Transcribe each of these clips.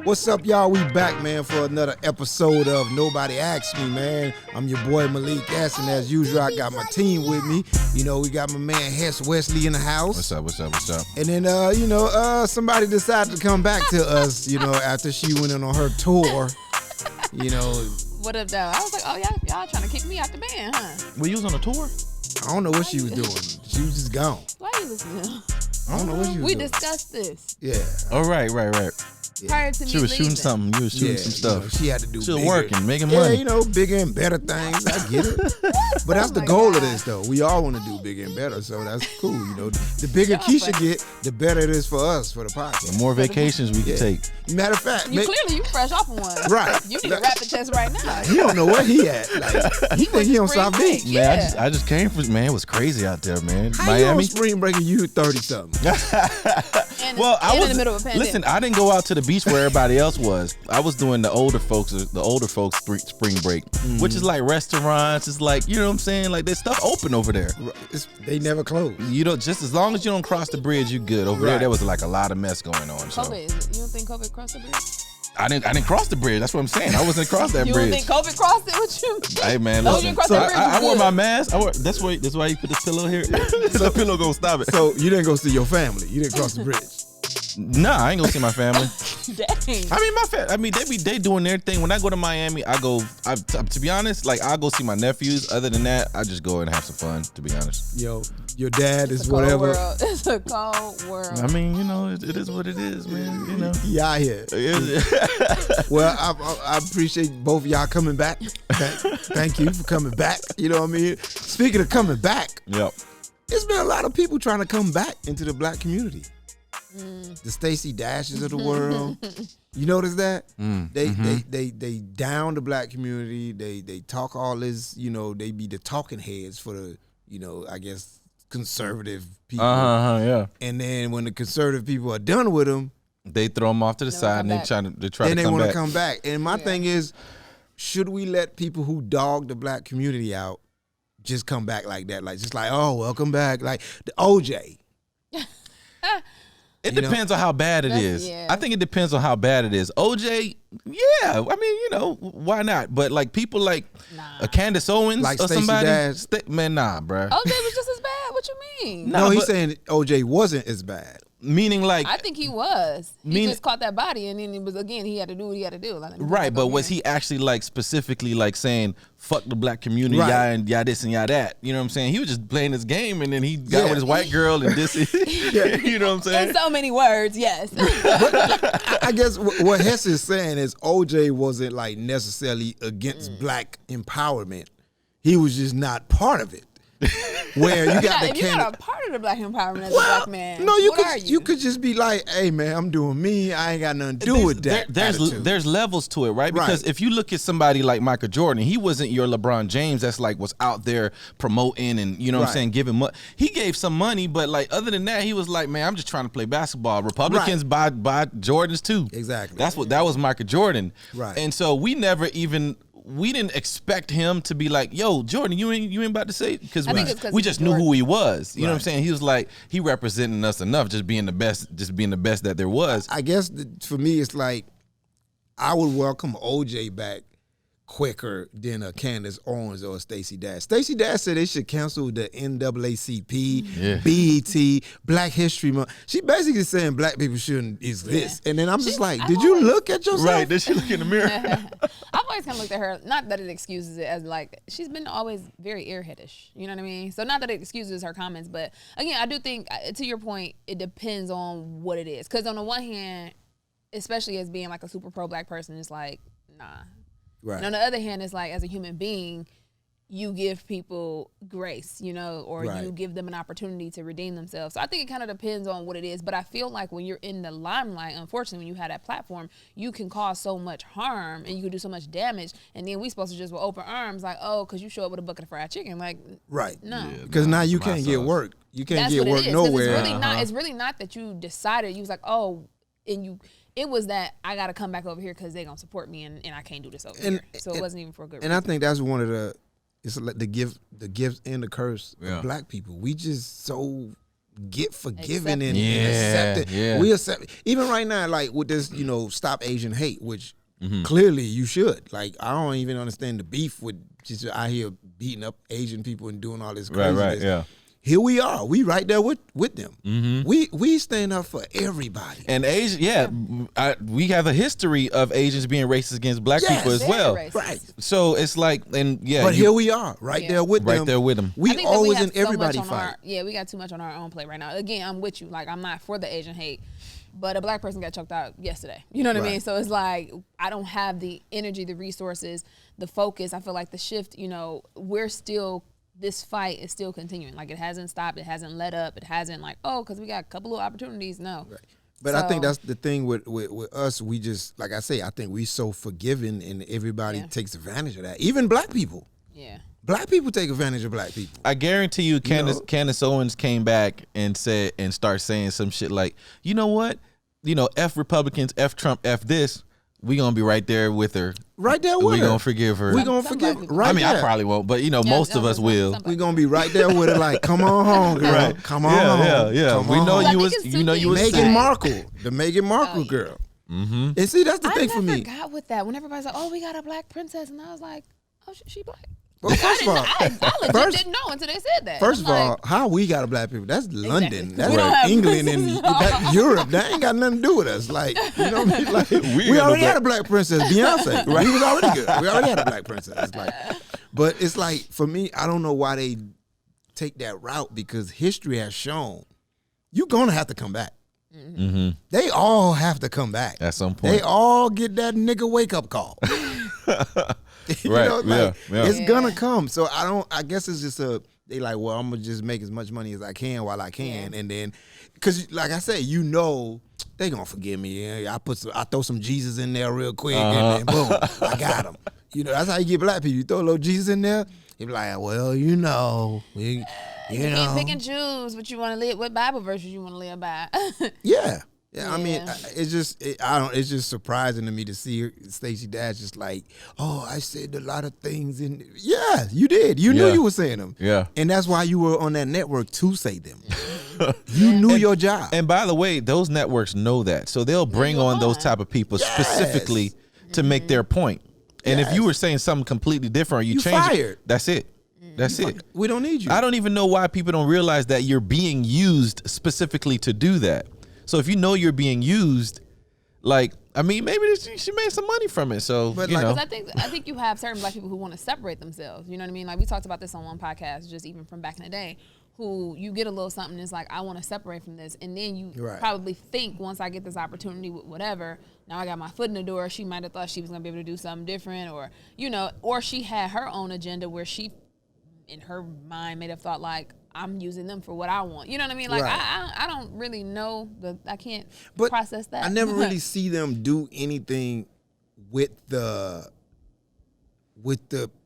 What's up, y'all? We back, man, for another episode of Nobody Asked Me, man. I'm your boy, Malik S, and as usual, I got my team with me. You know, we got my man, Hess Wesley, in the house. What's up? And then, somebody decided to come back to us, after she went in on her tour, What up, though? I was like, oh, y'all trying to kick me out the band, huh? Well, you was on a tour? I don't know what she was doing. She was just gone. Why you listening? I don't know what she was We doing. discussed this. Yeah. Oh, right. Prior to me She was shooting leaving. something. You was shooting some stuff. She had to do She was bigger. working, making money. Yeah, bigger and better things. I get it. But that's the my goal of God. this, though. We all want to do bigger and better, so that's cool. The bigger Y'all Keysha funny. get, the better it is for us, for the podcast. The more vacations we can take. Matter of fact, Clearly, you fresh off of one. Right. You need a rapid test right now. he don't know where he at. Like, he think he on Spring South break. Beach. Man, Yeah. I just came from, man, it was crazy out there, man. How you on Miami. spring break and you 30-something? Well, I was in the middle of a pandemic. Listen, I didn't go out to the beach where everybody else was. I was doing the older folks spring break, which is like restaurants. It's like, you know what I'm saying? Like, there's stuff open over there. They never close. You know, just as long as you don't cross the bridge, you good. Over there was like a lot of mess going on. So COVID. You don't think COVID crossed the bridge? I didn't cross the bridge. That's what I'm saying. I wasn't across that You bridge. don't think COVID crossed it with you? Hey man, Oh, you listen. didn't cross that bridge, I you wore good. my mask. That's why you put this pillow here. That pillow gonna stop it. So you didn't go see your family. You didn't cross the bridge. Nah, I ain't gonna see my family. Dang. I mean, they doing their thing. When I go to Miami, to be honest, like I'll go see my nephews. Other than that, I just go and have some fun. To be honest. Yo, your dad is It's a cold whatever. world. It's a cold world. I mean, it is what it is, man. You know. He out here. Well, I appreciate both of y'all coming back. Thank you for coming back. You know what I mean? Speaking of coming back, Yep. there's been a lot of people trying to come back into the black community. The Stacey Dashes of the world. You notice that? They down the black community. They talk all this, they be the talking heads for the, I guess, conservative people. Yeah. And then when the conservative people are done with them, They throw them off to the side and they try then to they come want back. to come back. And my thing is, should we let people who dog the black community out just come back like that? Like, just like, oh, welcome back. Like the OJ. It depends on how bad it is. Yeah. I think it depends on how bad it is. OJ, yeah. I mean, why not? But like people like Candace Owens Like or Stacey somebody, Dash. man, nah, bruh. OJ was just as bad. What you mean? Nah, No, he's but- saying OJ wasn't as bad. Meaning like, I think he was. He Mean- just caught that body, and then he had to do what he had to do. Like, right, but was he actually like specifically like saying fuck the black community, Right. y'all and y'all this and y'all that? You know what I'm saying? He was just playing his game, and then he got Yeah. with his white girl and this. You know what I'm saying? In so many words, yes. I guess what Hess is saying is OJ wasn't like necessarily against black empowerment. He was just not part of it. Where you got the if you're not a part of the black empowerment as a black man, no, what are you could just be like, hey man, I'm doing me. I ain't got nothing to do with that. attitude. There's levels to it, right? Because if you look at somebody like Michael Jordan, he wasn't your LeBron James that's like was out there promoting and you know what I'm saying, giving money. He gave some money, but like other than that, he was like, man, I'm just trying to play basketball. Republicans buy Jordans too. Exactly. That was Michael Jordan. Right. And so we didn't expect him to be like, yo, Jordan, you ain't about to say, because I think it's 'cause we he's just knew who he was. You know what I'm Right. saying? He was like, he representing us enough, just being the best that there was. I guess for me, it's like I would welcome OJ back quicker than a Candace Owens or a Stacey Dash. Stacey Dash said they should cancel the NAACP, BET, Black History Month. She basically saying black people shouldn't exist. And then I'm just like, did you look at yourself? Right? Did she look in the mirror? I've always kind of looked at her, not that it excuses it, as like she's been always very airheadish. You know what I mean? So not that it excuses her comments, but again, I do think, to your point, it depends on what it is. Because on the one hand, especially as being like a super pro black person, it's like, nah. Right. And on the other hand, it's like as a human being, you give people grace, or Right. you give them an opportunity to redeem themselves. So I think it kind of depends on what it is. But I feel like when you're in the limelight, unfortunately, when you have that platform, you can cause so much harm and you can do so much damage. And then we supposed to just with open arms, like, oh, because you show up with a bucket of fried chicken. Like, Right. no. Because now you can't get work. You can't That's get what work it is. 'Cause nowhere. It's really not that you decided. You was like, oh, and you. It was that I got to come back over here because they're going to support me and I can't do this over here. So it wasn't even for a good reason. And I think that's one of the it's like the gift and the curse of black people. We just so get forgiven and accept it. Yeah. We accept even right now, like with this, stop Asian hate, which clearly you should. Like, I don't even understand the beef with just out here beating up Asian people and doing all this craziness. Right, yeah. Here we are. We right there with them. We stand up for everybody. And Asian, we have a history of Asians being racist against black people as well. Racist. Right. So it's like, but here we are, right there with them. Right there with them. We always in everybody fight. We got too much on our own plate right now. Again, I'm with you. Like, I'm not for the Asian hate, but a black person got choked out yesterday. You know what I mean? So it's like, I don't have the energy, the resources, the focus. I feel like the shift, we're still, this fight is still continuing. Like, it hasn't stopped. It hasn't let up. It hasn't because we got a couple of opportunities. No. Right. But I think that's the thing with us. We just, like I say, I think we so forgiving and everybody takes advantage of that. Even black people. Yeah. Black people take advantage of black people. I guarantee you, Candace Owens came back and started saying some shit like, you know what? F Republicans, F Trump, F this. We gonna be right there with her. Right there with her. We gonna forgive her. We gonna forgive her. Right there. I probably won't, but most of us will. We gonna be right there with her. Like, come on home, girl. Right. Come on home. Yeah. Come we know you was. You know you was. Meghan Markle, the Meghan Markle girl. And see, that's the thing for me. I forgot with that. When everybody's like, "Oh, we got a black princess," and I was like, "Oh, she black." Well, first of all, I legit didn't know until they said that. First of all, how we got a black people? That's London. Exactly. That's England and Europe. That ain't got nothing to do with us. Like, what I mean? Like, we already had a black princess, Beyonce. Right? He was already good. We already had a black princess. Like, but it's like, for me, I don't know why they take that route, because history has shown you're gonna have to come back. They all have to come back at some point. They all get that nigga wake up call. It's gonna come. So I guess it's just they like, well, I'm gonna just make as much money as I can while I can, and then, cause like I say, they gonna forgive me. I throw some Jesus in there real quick, and then boom, I got them. That's how you get black people. You throw a little Jesus in there, you be like, well, you can't pick and choose what you want to live, what Bible verses you want to live by. Yeah. I mean, it's just surprising to me to see Stacey Dash just like, oh, I said a lot of things, and yeah, you did. You knew you were saying them. Yeah. And that's why you were on that network to say them. You knew your job. And by the way, those networks know that. So they'll bring on those type of people specifically to make their point. And if you were saying something completely different, or you changed it, that's it. That's it. We don't need you. I don't even know why people don't realize that you're being used specifically to do that. So if you know you're being used, maybe she made some money from it. So, because I think you have certain black people who want to separate themselves. You know what I mean? Like, we talked about this on one podcast, just even from back in the day, who you get a little something, it's like, I want to separate from this. And then you probably think, once I get this opportunity with whatever, now I got my foot in the door, she might have thought she was going to be able to do something different, or, or she had her own agenda where she, in her mind, may have thought like, I'm using them for what I want. You know what I mean? Like, I don't really know. I can't process that. I never really see them do anything with the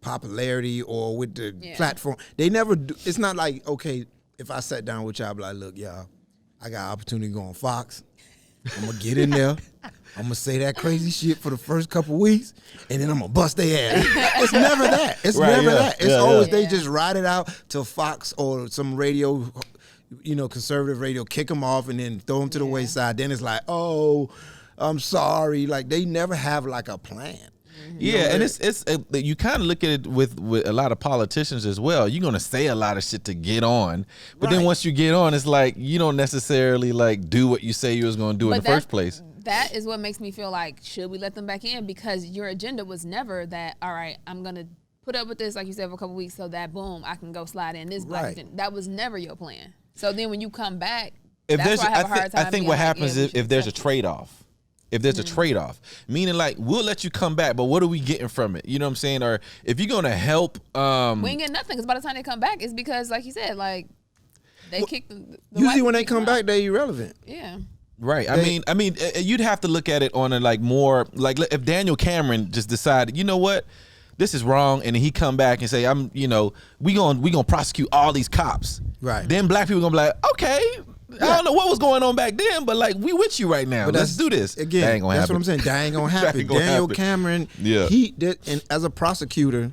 popularity or with the platform. They never do. It's not like, okay, if I sat down with y'all, I'd be like, look, y'all, I got an opportunity to go on Fox. I'm going to get in there. I'm going to say that crazy shit for the first couple weeks, and then I'm going to bust their ass. It's never that. It's never that. It's always they just ride it out till Fox or some radio, conservative radio, kick them off and then throw them to the wayside. Then it's like, oh, I'm sorry. Like, they never have like a plan. And it's you kind of look at it with a lot of politicians as well. You're gonna say a lot of shit to get on, but then once you get on, it's like you don't necessarily like do what you say you was gonna do in the first place. That is what makes me feel like, should we let them back in? Because your agenda was never that, all right, I'm gonna put up with this, like you said, for a couple weeks, so that boom, I can go slide in this black agenda. That was never your plan. So then when you come back, that's why I have a hard time. I think what happens is if there's a trade-off. If there's a trade-off, meaning like, we'll let you come back, but what are we getting from it? You know what I'm saying? Or if you're going to help. We ain't getting nothing, because by the time they come back, it's because, like you said, like, they kick the usually when they come back, they're irrelevant. Yeah. Right. I mean, you'd have to look at it on a like more, like if Daniel Cameron just decided, you know what? This is wrong, and then he come back and say, we gonna prosecute all these cops. Right. Then black people gonna be like, okay, I don't know what was going on back then, but like, we with you right now. But let's do this. Again, that ain't gonna happen. That's what I'm saying. That ain't gonna happen. Daniel Cameron, he did, and as a prosecutor,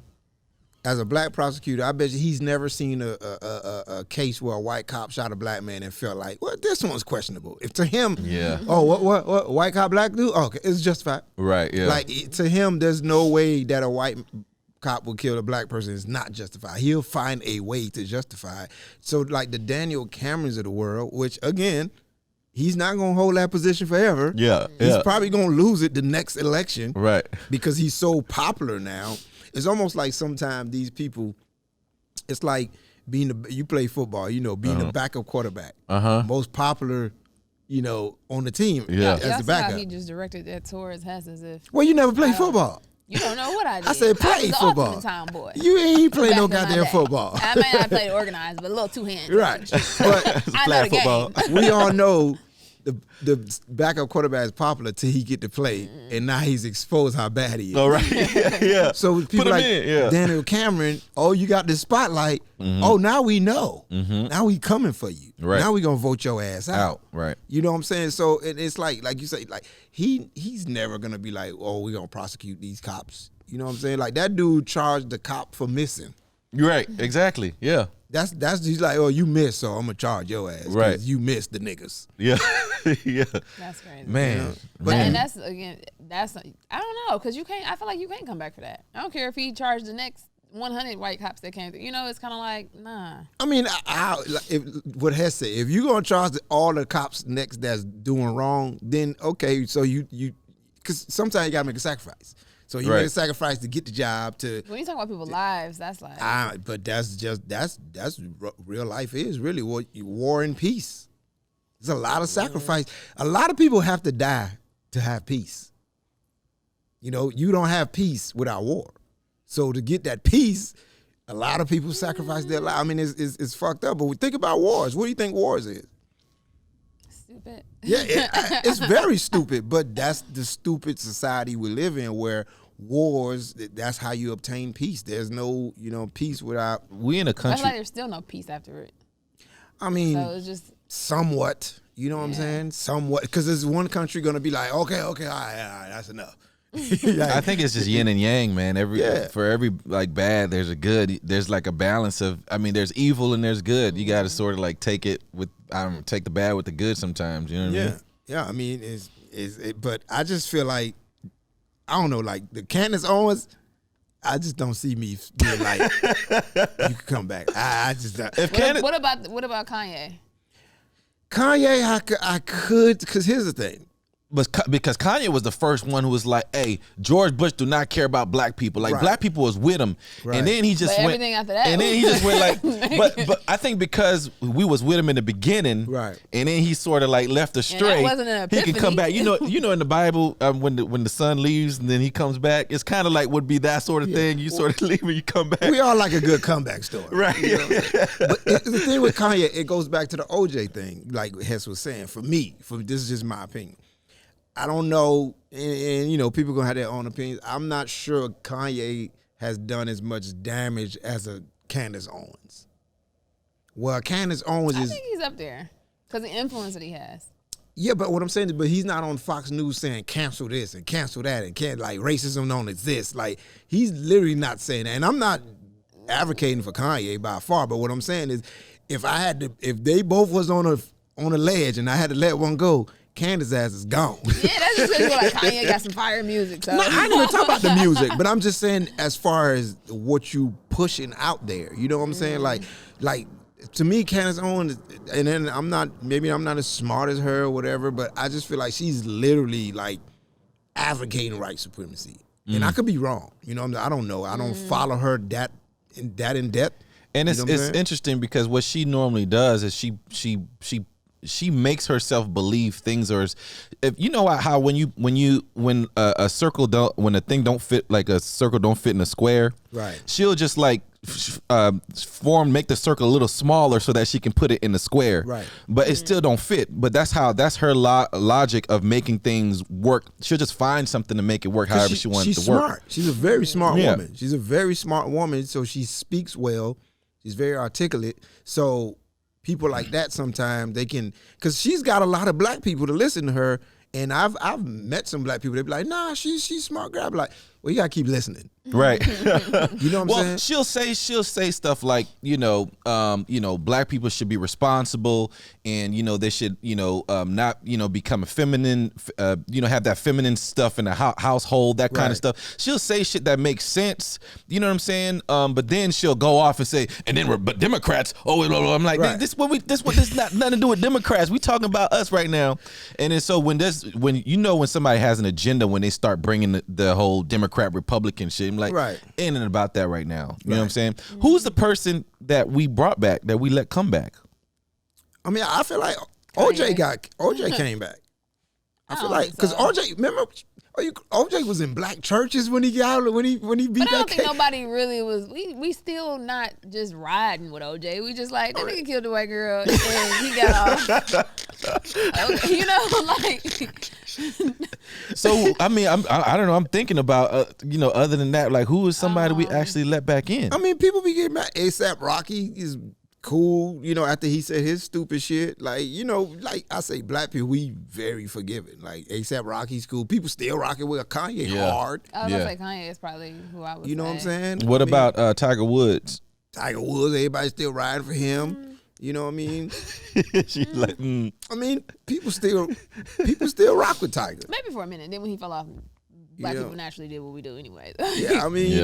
as a black prosecutor, I bet you he's never seen a case where a white cop shot a black man and felt like, well, this one's questionable. If to him, oh, what white cop, black dude? Oh, okay, it's justified. Right, yeah. Like, to him, there's no way that a white cop will kill a black person. It's not justified. He'll find a way to justify it. So, like the Daniel Camerons of the world, which, again, he's not going to hold that position forever. Yeah, He's probably going to lose it the next election. Right. Because he's so popular now. It's almost like sometimes these people, it's like you play football, you know, being the backup quarterback. Most popular, you know, on the team as the backup. How he just directed that towards Hess as if. Well, you never played football. You don't know what I did. I said play football. The time boy. You ain't played no goddamn football. I may not play organized, but a little two-handed. Right. But I know the football. Game. We all know the backup quarterback is popular till he get to play, and now he's exposed how bad he is. Oh, right. Yeah. So people like Daniel Cameron, oh, you got this spotlight. Oh, now we know. Now we coming for you. Right. Now we gonna vote your ass out. Right. You know what I'm saying? So it's like you say, like he's never gonna be like, oh, we're gonna prosecute these cops. You know what I'm saying? Like that dude charged the cop for missing. You're right. Exactly. Yeah. That's he's like, oh, you missed, so I'm gonna charge your ass. Right. You missed the niggas. Yeah. Yeah. That's crazy. Man. And that's I don't know, because I feel like you can't come back for that. I don't care if he charged the next 100 white cops that came through. You know, it's kind of like, nah. I mean, what Hess said, if you're gonna charge all the cops next that's doing wrong, then okay, so you because sometimes you gotta make a sacrifice. So you make a sacrifice to get the job. When you talk about people's lives, that's like. But that's real life is really war and peace. There's a lot of sacrifice. A lot of people have to die to have peace. You know, you don't have peace without war. So to get that peace, a lot of people sacrifice their life. I mean, it's fucked up. But we think about wars. What do you think wars is? Stupid. Yeah, it's very stupid. But that's the stupid society we live in, where wars, that's how you obtain peace. There's no, peace without. We in a country. I feel like there's still no peace after it. I mean, so it's just somewhat. You know what I'm saying? Somewhat, because there's one country gonna be like, okay, all right, that's enough. I think it's just yin and yang, man. For every like bad, there's a good. There's like a balance of. I mean, there's evil and there's good. You got to sort of like take the bad with the good sometimes. You know what I mean? Yeah. I mean, but I just feel like, I don't know, like the Candace Owens. I just don't see me being like, you can come back. I just don't. What about Kanye? Kanye, I could, because here's the thing. Because Kanye was the first one who was like, hey, George Bush do not care about black people. Like, black people was with him. Right. And then he just went. Everything after that. And then he just went like, but I think because we was with him in the beginning. Right. And then he sort of like left astray. He can come back. You know, in the Bible, when the son leaves and then he comes back, it's kind of like would be that sort of thing. You sort of leave and you come back. We all like a good comeback story. Right. You know? But the thing with Kanye, it goes back to the OJ thing, like Hess was saying. For me, this is just my opinion. I don't know, and people gonna have their own opinions. I'm not sure Kanye has done as much damage as a Candace Owens. Well, Candace Owens I think he's up there because the influence that he has. Yeah, but what I'm saying is, but he's not on Fox News saying cancel this and cancel that and can't like racism don't exist. Like he's literally not saying that. And I'm not advocating for Kanye by far, but what I'm saying is, if they both was on a ledge and I had to let one go, Candace's ass is gone. Yeah, that's just because like Kanye got some fire music. So. No, I ain't even talk about the music, but I'm just saying as far as what you pushing out there. You know what I'm saying? Like to me, Candace Owens, and then I'm not as smart as her or whatever, but I just feel like she's literally like advocating white supremacy. And I could be wrong. You know, I don't know. I don't follow her that in depth. And it's interesting because what she normally does is she makes herself believe things are. If you know how when a circle when a thing don't fit, like a circle don't fit in a square, right? She'll just like make the circle a little smaller so that she can put it in the square, right? But it still don't fit. But that's her logic of making things work. She'll just find something to make it work however she wants it to work. Smart. She's a very smart woman. She's a very smart woman. So she speaks well. She's very articulate. So people like that sometimes they can, because she's got a lot of black people to listen to her, and I've met some black people. They be like, nah, she's smart girl. I be like, well, you gotta keep listening. Right. You know what I'm well, saying? she'll say stuff like, black people should be responsible, and they should, not, become a feminine, have that feminine stuff in the household, that kind of stuff. She'll say shit that makes sense. You know what I'm saying? But then she'll go off and say, and then but Democrats. Oh, blah, blah. I'm like, this not nothing to do with Democrats. We talking about us right now. And then so when somebody has an agenda, when they start bringing the whole Democrat Republican shit, I'm like, ain't it about that right now? You know what I'm saying? Who's the person that we brought back, that we let come back? I mean, I feel like OJ came back. I feel like because OJ, remember, OJ was in black churches when he beat that. But I don't think nobody really was. We still not just riding with OJ. We just like that nigga killed the white girl and he got off. So I mean, I don't know. I'm thinking about other than that, like who is somebody we actually let back in? I mean, people be getting mad. ASAP Rocky is cool, after he said his stupid shit. Like, like I say, black people, we very forgiving. Like ASAP Rocky's cool. People still rocking with Kanye hard. I was gonna say Kanye is probably who I would say. You know what I'm saying? What about Tiger Woods? Tiger Woods, everybody still riding for him. You know what I mean? She's like, I mean, people still rock with Tiger. Maybe for a minute. Then when he fell off, black people naturally did what we do anyway. Yeah, I mean,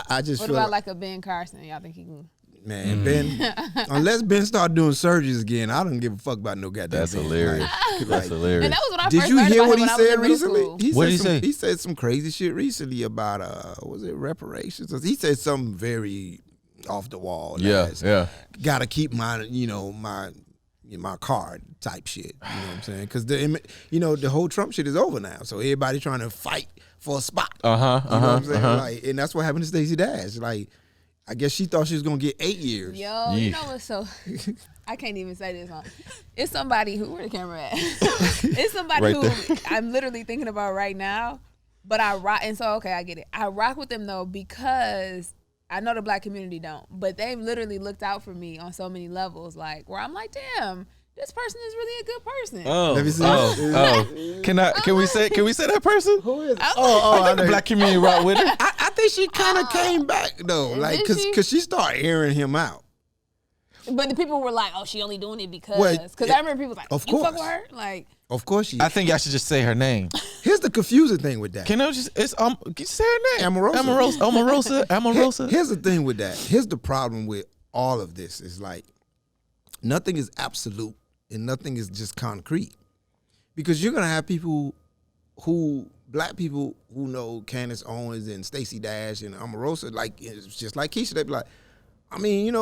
I just what feel about like a Ben Carson? Y'all think he can? Man, Ben, unless Ben start doing surgeries again, I don't give a fuck about no goddamn. That's Ben. hilarious. That's hilarious. And that was what I did first you heard hear about what him he when I was said in middle recently? school. What did he say? He said some crazy shit recently about was it reparations? He said something very off the wall. Yeah. Got to keep my my card type shit. You know what I'm saying? Because the whole Trump shit is over now. So everybody trying to fight for a spot. You know what I'm saying? Like, and that's what happened to Stacey Dash. Like, I guess she thought she was gonna get 8 years. Yo, you know what's so? I can't even say this on. It's somebody who, where the camera at? It's somebody who I'm literally thinking about right now. But I rock, and so I get it. I rock with them though because I know the black community don't, but they've literally looked out for me on so many levels, like where I'm like, damn, this person is really a good person. Let me see. Can we say that person? Who is it? I think the black community rock with her. I think she kind of came back though, like because she started airing him out. But the people were like, "Oh, she only doing it because." Because I remember people was like, "Of you course, fuck with her." Like, of course she. I think y'all should just say her name. Here's the confusing thing with that. Can I just say her name? Omarosa. Here's the thing with that. Here's the problem with all of this is like nothing is absolute and nothing is just concrete, because you're gonna have people black people who know Candace Owens and Stacey Dash and Omarosa, like it's just like Keysha. They be like, I mean,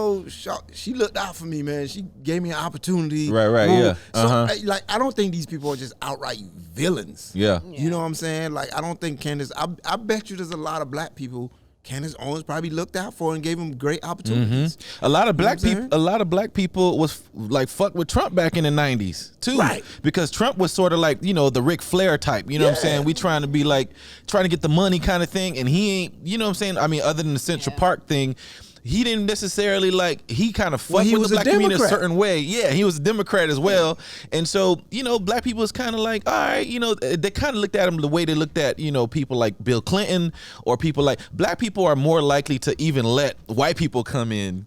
she looked out for me, man. She gave me an opportunity. Right, yeah. So, like, I don't think these people are just outright villains. Yeah. You know what I'm saying? Like, I don't think Candace, I bet you there's a lot of black people Candace Owens probably looked out for and gave them great opportunities. A lot of black people was like fucked with Trump back in the 90s too. Right. Because Trump was sort of like, the Ric Flair type, you know what I'm saying? We trying to be like, trying to get the money kind of thing. And he ain't, you know what I'm saying? I mean, other than the Central Park thing, he didn't necessarily he kind of fucked with the black community a certain way. Yeah, he was a Democrat as well. And so, black people was kind of like, all right, they kind of looked at him the way they looked at, people like Bill Clinton, or people like, black people are more likely to even let white people come in,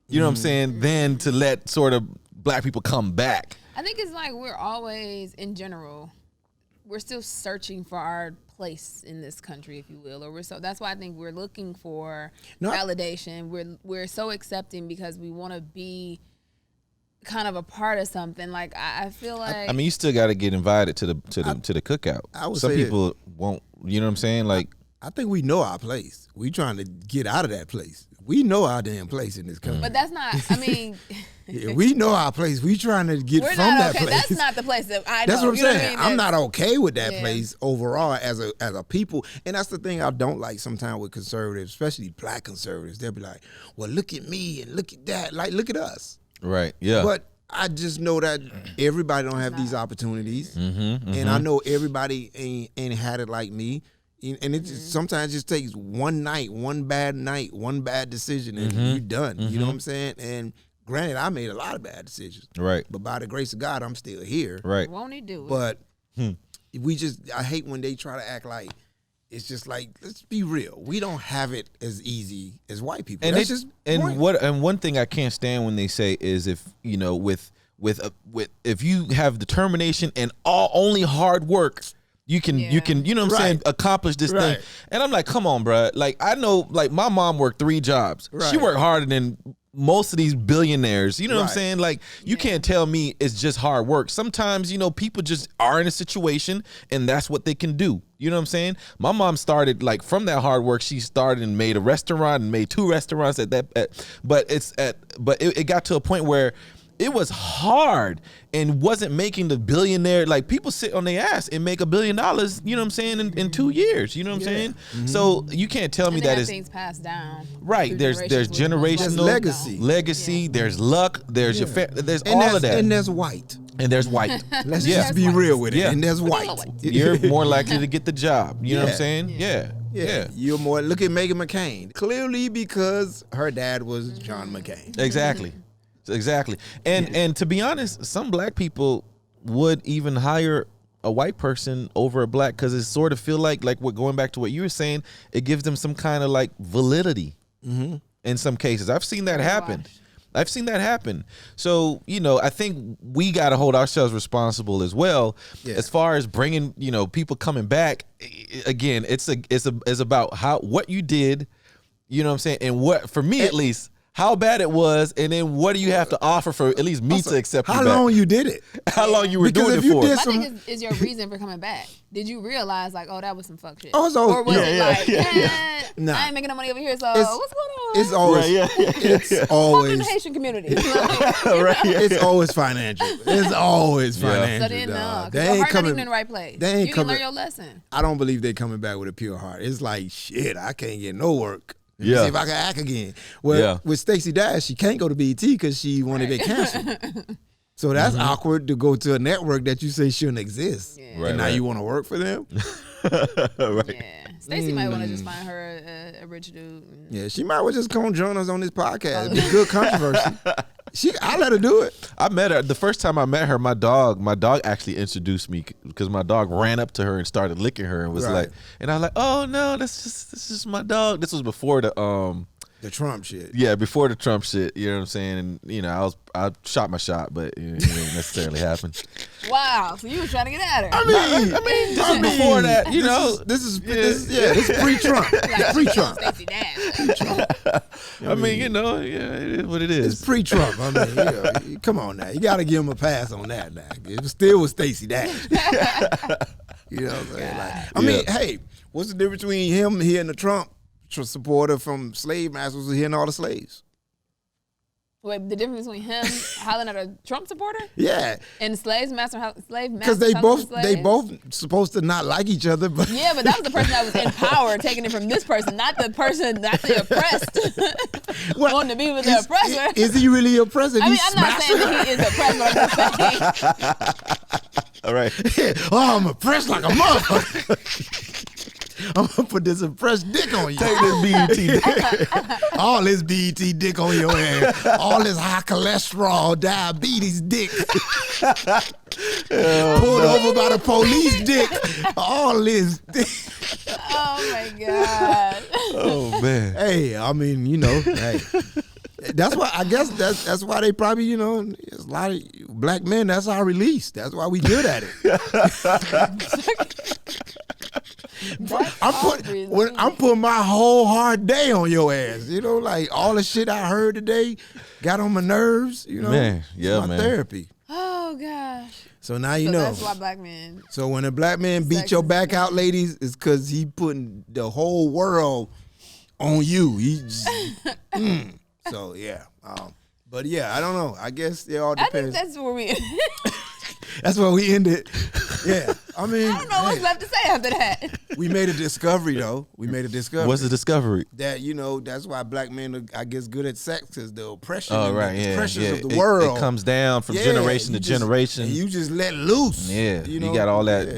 you know what I'm saying, than to let sort of black people come back. I think it's like we're always, in general, we're still searching for our place in this country, if you will, or that's why I think we're looking for validation. We're so accepting because we want to be kind of a part of something. Like I feel like, I mean, you still got to get invited to the cookout. Some people won't. You know what I'm saying? Like, I think we know our place. We trying to get out of that place. We know our damn place in this country. But that's not. I mean. Yeah, we know our place. We trying to get from that place. That's not the place that I know. That's what I'm saying. What I mean? I'm not okay with that place overall as a people. And that's the thing I don't like sometimes with conservatives, especially black conservatives. They'll be like, well, look at me and look at that. Like, look at us. Right, yeah. But I just know that everybody don't have these opportunities. And I know everybody ain't had it like me. And it just, sometimes just takes one night, one bad decision, and you're done. You know what I'm saying? And granted, I made a lot of bad decisions. Right. But by the grace of God, I'm still here. Right. Won't he do it? But I hate when they try to act like it's just like, let's be real. We don't have it as easy as white people. And that's just one thing I can't stand when they say is if if you have determination and only hard work, you can you know what I'm saying, accomplish this thing. And I'm like, come on, bro. Like, I know, like, my mom worked 3 jobs. She worked harder than most of these billionaires. You know what I'm saying? Like, you can't tell me it's just hard work. Sometimes, people just are in a situation and that's what they can do. You know what I'm saying? My mom started, like, from that hard work. She started and made a restaurant and made 2 restaurants but it got to a point where it was hard and wasn't making the billionaire. Like, people sit on their ass and make $1 billion, you know what I'm saying, in 2 years. You know what I'm saying? Mm-hmm. So you can't tell me that it's things passed down. Right. There's generational legacy. There's luck. There's there's all of that. And there's white. And there's white. Let's just be real with it. Yeah. And there's white. You're more likely to get the job. You know what I'm saying? Yeah. You're more. Look at Meghan McCain. Clearly because her dad was John McCain. Exactly. And to be honest, some black people would even hire a white person over a black, because it sort of feel like what, going back to what you were saying, it gives them some kind of like validity in some cases. I've seen that happen. So, I think we got to hold ourselves responsible as well, as far as bringing, people coming back. Again, it's about what you did, you know what I'm saying? And what, for me at least, how bad it was, and then what do you have to offer for at least me to accept you back? How long you did it? How long you were doing it for? I think is your reason for coming back. Did you realize, like, oh, that was some fuck shit? Or was it like, I ain't making no money over here, so what's going on? It's always, it's always in the Haitian community. It's always financial. It's always financial. So then, no, they ain't coming in the right place. They ain't you coming. Learn your lesson. I don't believe they're coming back with a pure heart. It's like, shit, I can't get no work. See if I can act again. Well, with Stacey Dash, she can't go to BET because she wanted it canceled. So that's awkward to go to a network that you say shouldn't exist. And now you want to work for them? Yeah. Stacey might want to just find her a rich dude. Yeah, she might well just come join us on this podcast. It'd be good controversy. I let her do it. I met her the first time I met her. My dog actually introduced me, because my dog ran up to her and started licking her and was like, and I was like, oh no, that's just my dog. This was before the Trump shit. Yeah, before the Trump shit. You know what I'm saying? And I shot my shot, but it didn't necessarily happen. Wow, so you were trying to get at her. I mean, this is before that. This is pre-Trump. Pre-Trump. Stacey Dash. I mean, it is what it is. It's pre-Trump. I mean, come on now, you got to give him a pass on that. Now, it still was Stacey Dash. You know what I'm saying? I mean, hey, what's the difference between him here and the Trump supporter from slave masters who hitting all the slaves? Wait, the difference between him hollering at a Trump supporter? Yeah. And slave masters because they both supposed to not like each other, but but that was the person that was in power taking it from this person, not the person that's the oppressed. Wanting to be with the oppressor. Is he really oppressed? I mean, I'm not saying that he is oppressed, but I'm just saying. All right. Oh, I'm oppressed like a motherfucker. I'm gonna put this oppressed dick on you. Take this BET dick. All this BET dick on your ass. All this high cholesterol, diabetes dick. Pulled over by the police dick. All this dick. Oh my God. Oh man. Hey, I mean, hey. That's why I guess that's why they probably, there's a lot of black men, that's our release. That's why we good at it. I'm putting my whole hard day on your ass. Like all the shit I heard today got on my nerves. Man, it's my therapy. Oh gosh. So now you know. That's why black men. So when a black man beat your back out, ladies, it's because he putting the whole world on you. He just, So yeah. But yeah, I don't know. I guess it all depends. I think that's where we. That's where we ended. Yeah, I mean, I don't know what's left to say after that. We made a discovery, though. What's the discovery? That that's why black men are, I guess, good at sex, because the oppression, the pressures of the world, it comes down from generation to generation. You just let loose. Yeah, you got all that.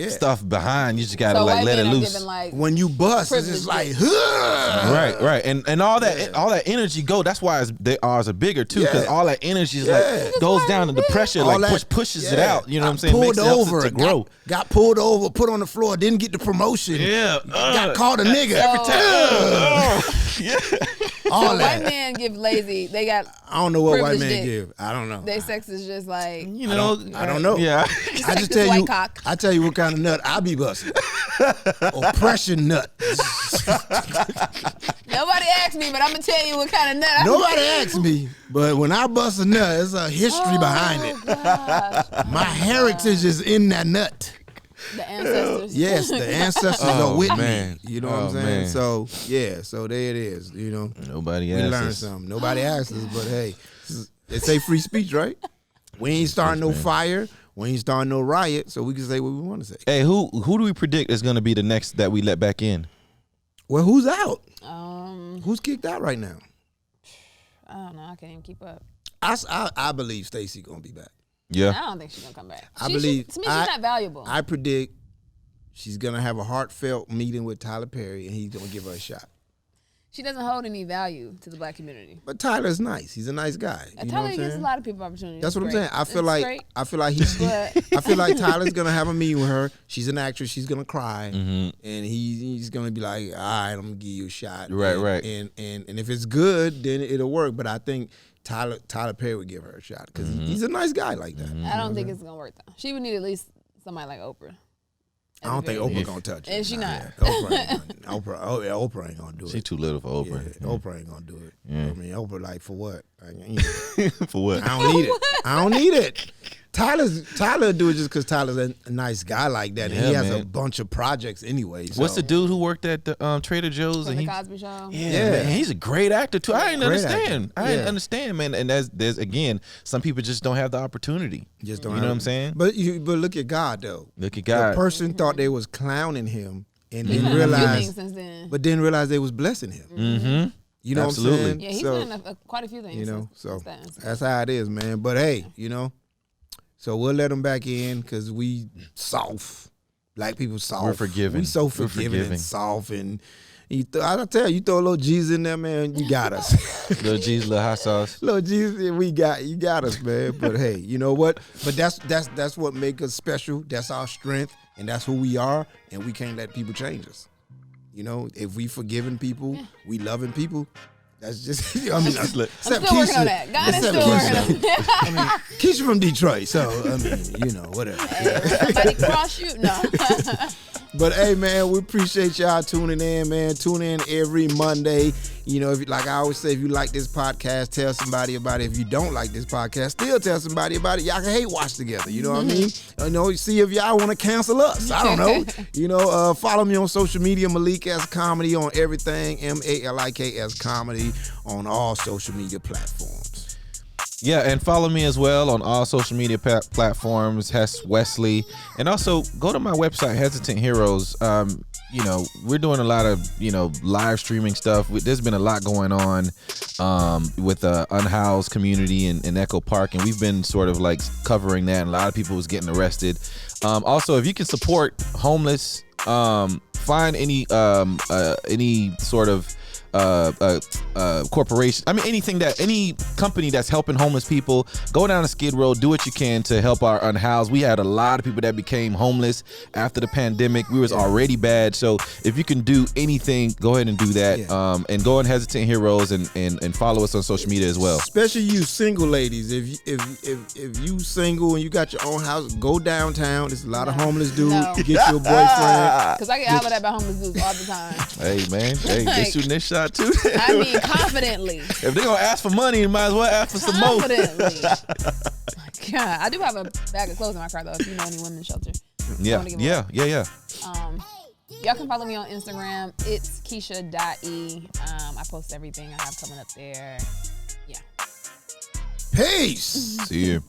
stuff behind. You just gotta so like let it loose. Giving, like, when you bust, it's just like, right, and all that energy go. That's why ours are bigger too, because all that energy is like goes down to the pressure, all like that, pushes it out. You know what I'm saying? Pulled over, to grow. Got pulled over, put on the floor, didn't get the promotion. Got called a nigga every time. All that. White men give lazy. They got. I don't know what white men give. I don't know. Their sex is just like, you know. I don't know. Yeah. I just tell you. I tell you what kind of nut I be busting. Oppression nut. Nobody asked me, but I'm gonna tell you what kind of nut. Nobody asked me, but when I bust a nut, there's a history behind it. Gosh. My heritage is in that nut. The ancestors. Yes, the ancestors are with me. You know what I'm saying? Man. So so there it is. You know, Nobody we asked learned us. something. Nobody asked us, but hey, they say free speech, right? We ain't starting no fire. We ain't starting no riot, so we can say what we want to say. Hey, who do we predict is going to be the next that we let back in? Well, who's out? Who's kicked out right now? I don't know. I can't even keep up. I believe Stacey gonna be back. Yeah, I don't think she's gonna come back. I believe. To me, she's not valuable. I predict she's gonna have a heartfelt meeting with Tyler Perry, and he's gonna give her a shot. She doesn't hold any value to the black community. But Tyler's nice. He's a nice guy. You know Tyler what I'm gives saying? a lot of people opportunities. That's what I'm saying. I feel But like Tyler's gonna have a meeting with her. She's an actress. She's gonna cry, and he's gonna be like, "All right, I'm gonna give you a shot." Right. And if it's good, then it'll work. But I think Tyler Perry would give her a shot because he's a nice guy like that. I don't think it's gonna work though. She would need at least somebody like Oprah. I don't think Oprah gonna touch it. And she not. Oprah ain't gonna do it. She's too little for Oprah. Yeah, Oprah ain't gonna do it. Yeah. I mean, Oprah like for what? For what? I don't need it. I don't need it. Tyler do it just because Tyler's a nice guy like that, and he has a bunch of projects anyway. So. What's the dude who worked at the Trader Joe's? From the Cosby Show? Yeah, man, he's a great actor too. I didn't understand. Actor. I didn't understand, man. And there's again, some people just don't have the opportunity. Just don't. You know what I'm saying? But look at God though. Look at God. The person thought they was clowning him, and didn't realize, but didn't realize they was blessing him. Mm-hmm. You know Absolutely. what I'm saying? Yeah, he's been in quite a few things. You know, so since that's how it is, man. But hey, you know. So we'll let them back in because we soft. Black people soft. We're forgiving. We so forgiving and soft. And I tell you, throw a little Jesus in there, man, you got us. Little Jesus, little hot sauce. Little Jesus, you got us, man. But hey, you know what? But that's what makes us special. That's our strength, and that's who we are. And we can't let people change us. You know, if we forgiving people, we loving people. That's just, I mean, I'm still working on that. God is still working on that. I mean, Keysha from Detroit, so, I mean, you know, whatever. Hey, somebody cross you? No. But, hey, man, we appreciate y'all tuning in, man. Tune in every Monday. You know, like I always say, if you like this podcast, tell somebody about it. If you don't like this podcast, still tell somebody about it. Y'all can hate watch together. You know what I mean? You know, see if y'all want to cancel us. I don't know. You know, follow me on social media, Malik S Comedy on everything, MALIK Comedy on all social media platforms. Yeah, and follow me as well on all social media platforms, Hess Wesley. And also, go to my website, Hesitant Heroes. You know, we're doing a lot of, live streaming stuff. There's been a lot going on with the unhoused community in Echo Park, and we've been sort of like covering that, and a lot of people was getting arrested. Also, if you can support homeless, find any sort of corporation. I mean, any company that's helping homeless people, go down to Skid Row, do what you can to help our unhoused. We had a lot of people that became homeless after the pandemic. We was already bad. So if you can do anything, go ahead and do that. Yeah. And go on Hesitant Heroes and follow us on social media as well. Especially you single ladies. If you single and you got your own house, go downtown. There's a lot of homeless dudes. Get you a boyfriend. Because I get out of that by homeless dudes all the time. Hey, man. Hey, they shooting this shot too. I mean, confidently. If they're gonna ask for money, you might as well ask for some more. Confidently. God, I do have a bag of clothes in my car though. If you know any women's shelter. Yeah. Y'all can follow me on Instagram. It's Keysha.E. I post everything I have coming up there. Yeah. Peace. See you.